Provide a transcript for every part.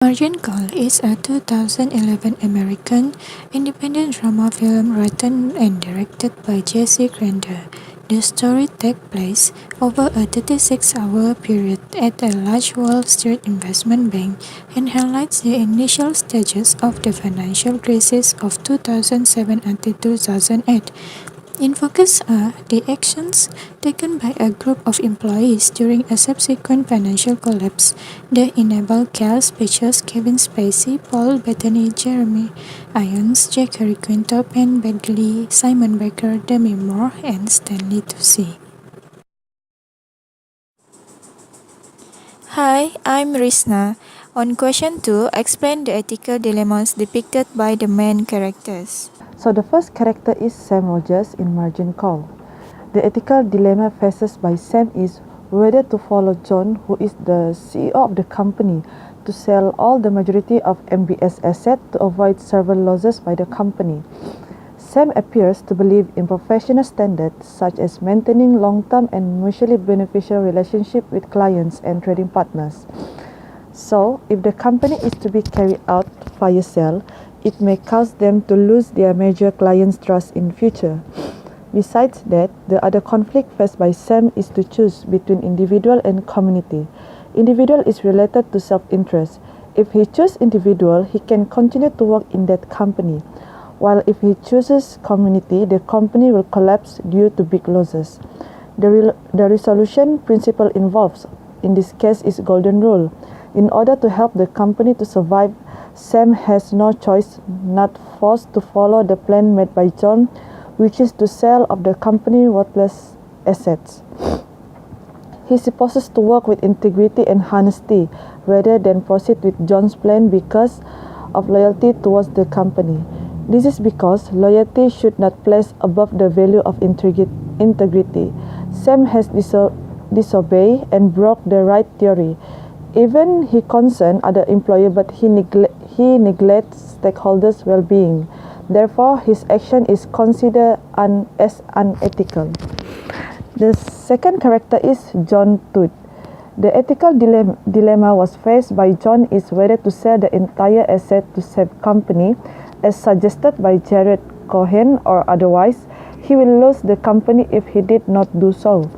Margin Call is a 2011 American independent drama film written and directed by Jesse Grander. The story takes place over a 36-hour period at a large Wall Street investment bank and highlights the initial stages of the financial crisis of 2007 until 2008. In focus are the actions taken by a group of employees during a subsequent financial collapse that enabled Cal Speeches, Kevin Spacey, Paul Bettany, Jeremy Irons, Zachary Quinto, Ben Badgley, Simon Baker, Demi Moore, and Stanley Tucci. Hi, I'm Risna. On question 2, explain the ethical dilemmas depicted by the main characters. So the first character is Sam Rogers in Margin Call. The ethical dilemma faced by Sam is whether to follow John, who is the CEO of the company, to sell all the majority of MBS assets to avoid several losses by the company. Sam appears to believe in professional standards such as maintaining long-term and mutually beneficial relationship with clients and trading partners. So, if the company is to be carried out fire sale, it may cause them to lose their major clients' trust in future. Besides that, the other conflict faced by Sam is to choose between individual and community. Individual is related to self-interest. If he chooses individual, he can continue to work in that company. While if he chooses community, the company will collapse due to big losses. The resolution principle involves, in this case, is golden rule. In order to help the company to survive, Sam has no choice, not forced to follow the plan made by John, which is to sell of the company worthless assets. He is supposed to work with integrity and honesty rather than proceed with John's plan because of loyalty towards the company. This is because loyalty should not place above the value of integrity. Sam has disobeyed and broke the right theory. Even he concerns other employees, but he neglects stakeholders' well-being. Therefore, his action is considered as unethical. The second character is John Todd. The ethical dilemma was faced by John is whether to sell the entire asset to save company, as suggested by Jared Cohen, or otherwise, he will lose the company if he did not do so.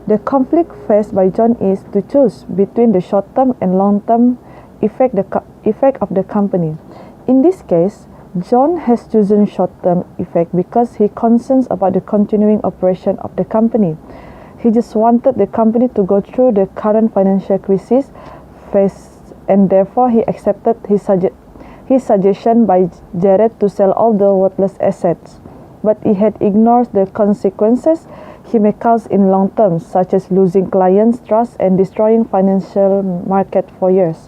The conflict faced by John is to choose between the short-term and long-term effect of the company. In this case, John has chosen short-term effect because he concerns about the continuing operation of the company. He just wanted the company to go through the current financial crisis phase, and therefore he accepted his suggestion by Jared to sell all the worthless assets. But he had ignored the consequences he may cause in long term, such as losing clients' trust and destroying financial market for years.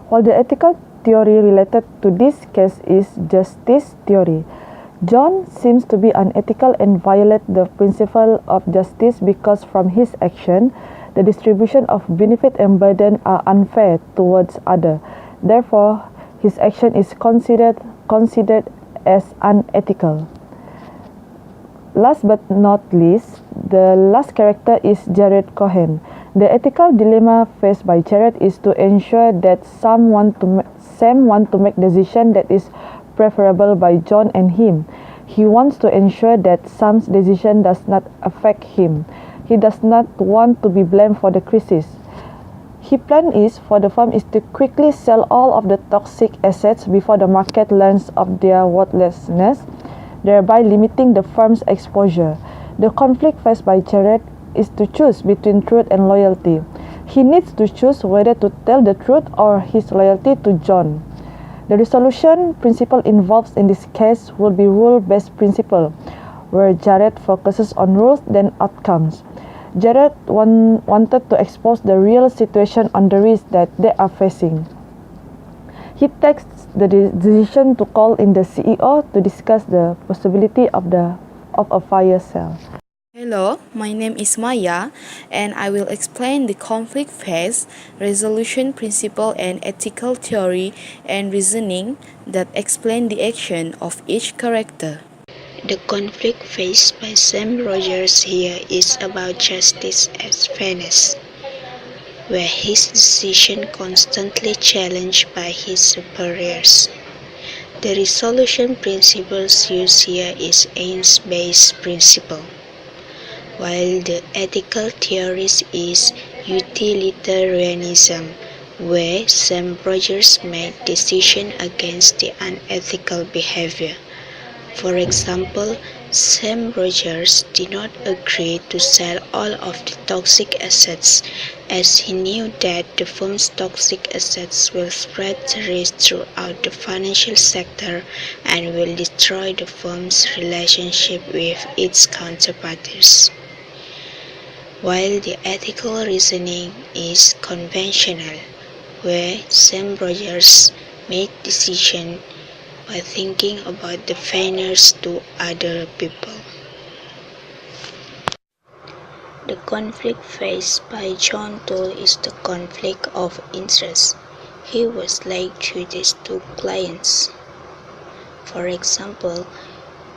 While the ethical theory related to this case is justice theory, John seems to be unethical and violate the principle of justice because from his action, the distribution of benefit and burden are unfair towards others. Therefore, his action is considered as unethical. Last but not least, the last character is Jared Cohen. The ethical dilemma faced by Jared is to ensure that Sam want to make decision that is preferable by John and him. He wants to ensure that Sam's decision does not affect him. He does not want to be blamed for the crisis. His plan is for the firm is to quickly sell all of the toxic assets before the market learns of their worthlessness, thereby limiting the firm's exposure. The conflict faced by Jared is to choose between truth and loyalty. He needs to choose whether to tell the truth or his loyalty to John. The resolution principle involved in this case will be rule-based principle, where Jared focuses on rules than outcomes. Jared wanted to expose the real situation on the risk that they are facing. He takes the decision to call in the CEO to discuss the possibility of a fire sale. Hello, my name is Maya, and I will explain the conflict phase, resolution principle, and ethical theory and reasoning that explain the action of each character. The conflict faced by Sam Rogers here is about justice as fairness. where his decision constantly challenged by his superiors. The resolution principles used here is aims-based principle, while the ethical theories is utilitarianism, where Sam Rogers made decisions against the unethical behavior. For example, Sam Rogers did not agree to sell all of the toxic assets, as he knew that the firm's toxic assets will spread the risk throughout the financial sector and will destroy the firm's relationship with its counterparties. While the ethical reasoning is conventional, where Sam Rogers made decisions by thinking about the fairness to other people. The conflict faced by John Toll is the conflict of interest. He was like Judas to clients. For example,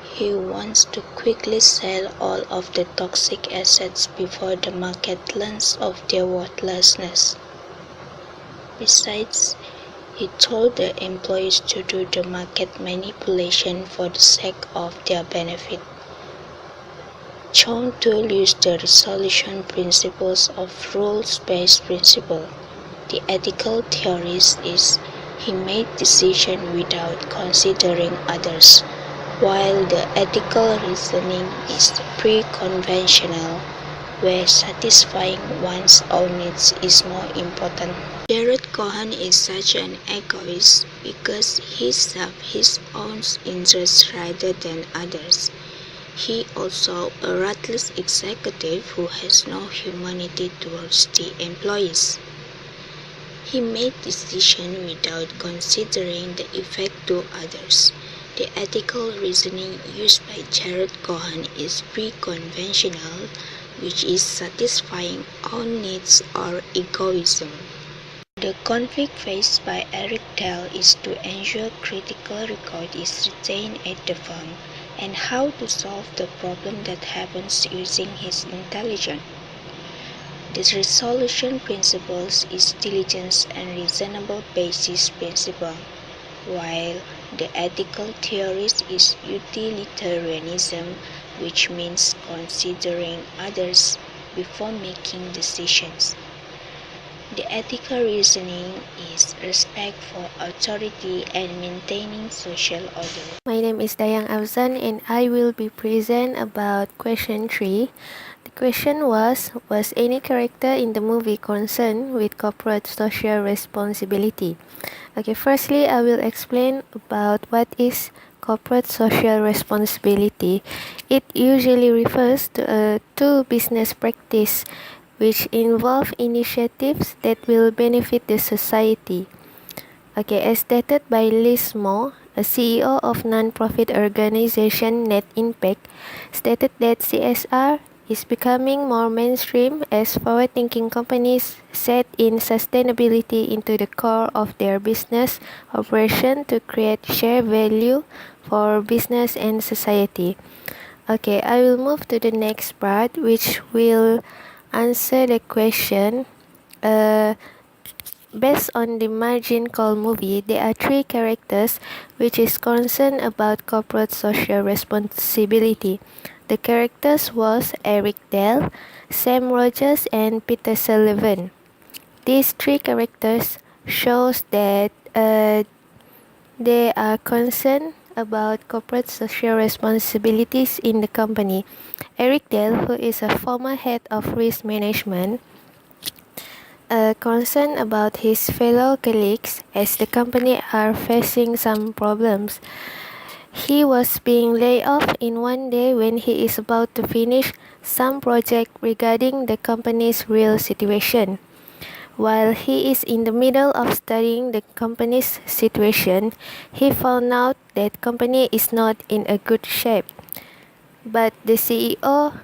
he wants to quickly sell all of the toxic assets before the market learns of their worthlessness. Besides, he told the employees to do the market manipulation for the sake of their benefit. John Toll used the resolution principles of rules-based principle. The ethical theories is he made decisions without considering others, while the ethical reasoning is pre-conventional, where satisfying one's own needs is more important. Jared Cohen is such an egoist because he serves his own interests rather than others. He also a ruthless executive who has no humanity towards the employees. He made decisions without considering the effect to others. The ethical reasoning used by Jared Cohen is pre-conventional, which is satisfying own needs or egoism. The conflict faced by Eric Dell is to ensure critical record is retained at the firm and how to solve the problem that happens using his intelligence. The resolution principles is diligence and reasonable basis principle, while the ethical theories is utilitarianism, which means considering others before making decisions. The ethical reasoning is respect for authority and maintaining social order. My name is Dayang Afzan and I will be present about question 3. The question was any character in the movie concerned with corporate social responsibility? Okay, firstly I will explain about what is corporate social responsibility. It usually refers to business practice which involve initiatives that will benefit the society. Okay, as stated by Liz Moore, a CEO of non-profit organization Net Impact, stated that CSR is becoming more mainstream as forward-thinking companies set in sustainability into the core of their business operation to create shared value for business and society. Okay, I will move to the next part, which will answer the question. Based on the Margin Call movie, there are 3 characters which is concerned about corporate social responsibility. The characters was Eric Dell, Sam Rogers, and Peter Sullivan. These 3 characters shows that they are concerned about corporate social responsibilities in the company. Eric Dell, who is a former head of risk management, concerned about his fellow colleagues as the company are facing some problems. He was being laid off in one day when he is about to finish some project regarding the company's real situation. While he is in the middle of studying the company's situation, he found out that company is not in a good shape. But the CEO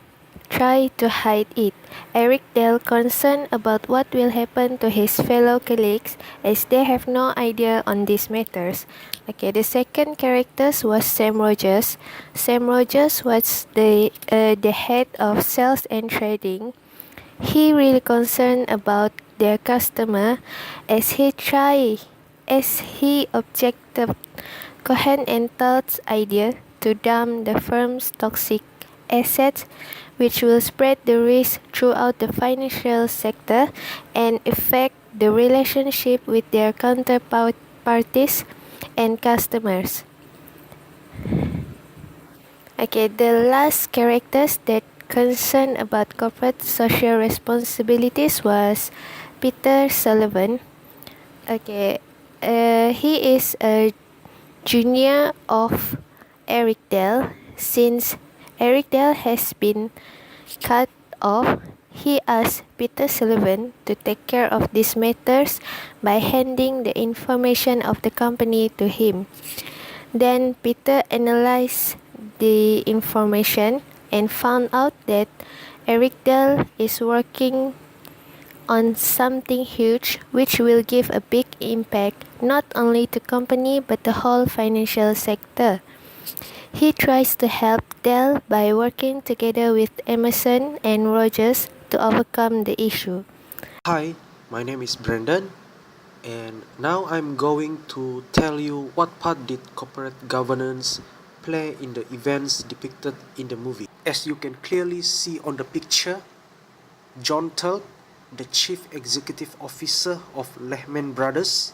tried to hide it. Eric Dell concerned about what will happen to his fellow colleagues as they have no idea on these matters. Okay, the second character was Sam Rogers. Sam Rogers was the head of sales and trading. He really concerned about their customer as he objected Cohen and Todd's idea to dump the firm's toxic assets, which will spread the risk throughout the financial sector and affect the relationship with their counterparties and customers. Okay, the last characters that concerned about corporate social responsibilities was Peter Sullivan. Okay, he is a junior of Eric Dell. Since Eric Dell has been cut off, he asked Peter Sullivan to take care of these matters by handing the information of the company to him. Then Peter analyzed the information and found out that Eric Dell is working on something huge which will give a big impact not only to company but the whole financial sector. He tries to help Dell by working together with Emerson and Rogers to overcome the issue. Hi, my name is Brandon, and now I'm going to tell you what part did corporate governance play in the events depicted in the movie. As you can clearly see on the picture, John Tull, the chief executive officer of Lehman Brothers,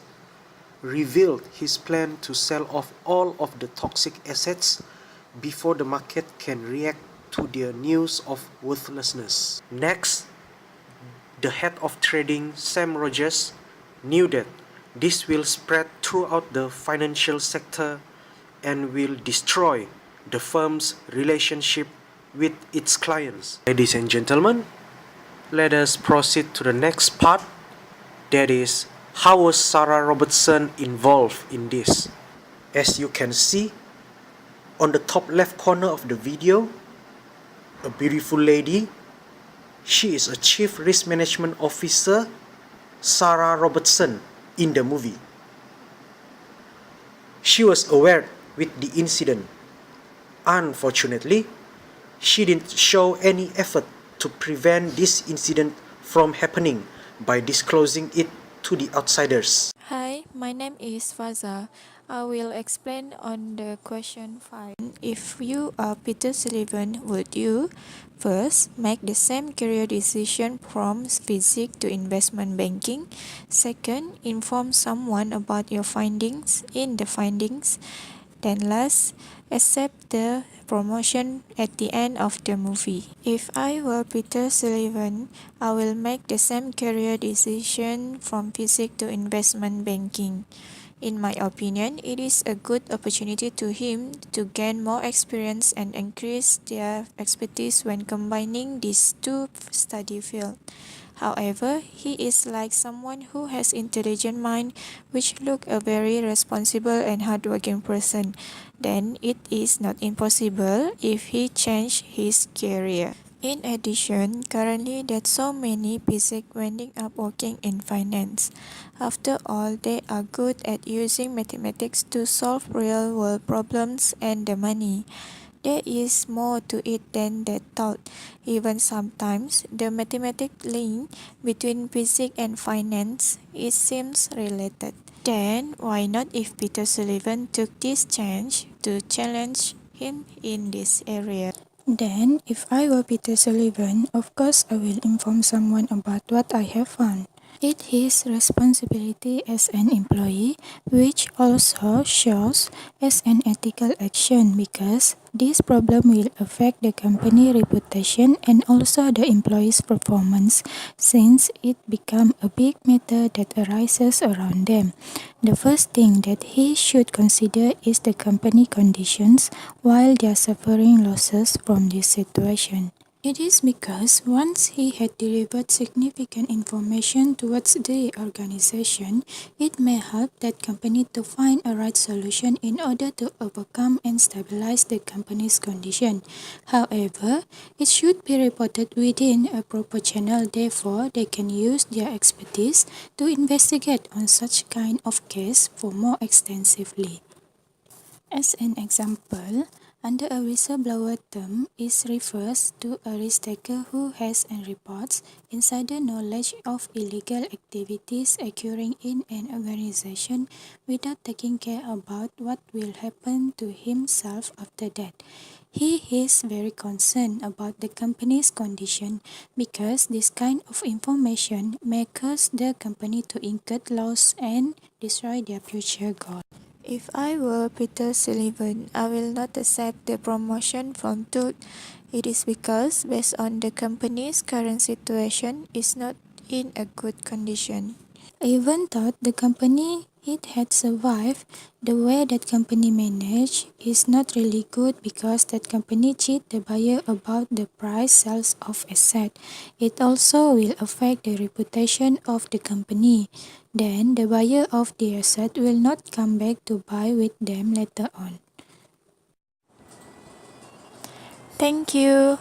revealed his plan to sell off all of the toxic assets before the market can react to their news of worthlessness. Next, the head of trading, Sam Rogers, knew that this will spread throughout the financial sector and will destroy the firm's relationship with its clients. Ladies and gentlemen, let us proceed to the next part, that is, how was Sarah Robertson involved in this? As you can see, on the top left corner of the video, a beautiful lady. She is a Chief Risk Management Officer, Sarah Robertson, in the movie. She was aware with the incident. Unfortunately, she didn't show any effort to prevent this incident from happening by disclosing it to the outsiders. Hi, my name is Faza. I will explain on the question 5. If you are Peter Sullivan, would you first make the same career decision from physics to investment banking? Second, inform someone about your findings in the findings. Then last, accept the promotion at the end of the movie. If I were Peter Sullivan, I will make the same career decision from physics to investment banking. In my opinion, it is a good opportunity to him to gain more experience and increase their expertise when combining these two study fields. However, he is like someone who has intelligent mind, which look a very responsible and hardworking person. Then it is not impossible if he change his career. In addition, currently there's so many physics ending up working in finance. After all, they are good at using mathematics to solve real-world problems and the money. There is more to it than that thought. Even sometimes, the mathematical link between physics and finance, it seems related. Then, why not if Peter Sullivan took this chance to challenge him in this area? Then, if I were Peter Sullivan, of course I will inform someone about what I have found. It is his responsibility as an employee, which also shows as an ethical action because this problem will affect the company reputation and also the employee's performance since it becomes a big matter that arises around them. The first thing that he should consider is the company conditions while they are suffering losses from this situation. It is because once he had delivered significant information towards the organization, it may help that company to find a right solution in order to overcome and stabilize the company's condition. However, it should be reported within a proper channel, therefore they can use their expertise to investigate on such kind of case for more extensively. As an example, Under a whistleblower term is refers to a risk taker who has and reports insider knowledge of illegal activities occurring in an organization without taking care about what will happen to himself after that. He is very concerned about the company's condition because this kind of information may cause the company to incur loss and destroy their future goals. If I were Peter Sullivan, I will not accept the promotion from Todd. It is because, based on the company's current situation, is not in a good condition. Even though the company it had survived, the way that company managed is not really good because that company cheat the buyer about the price sales of asset. It also will affect the reputation of the company. Then the buyer of the asset will not come back to buy with them later on. Thank you.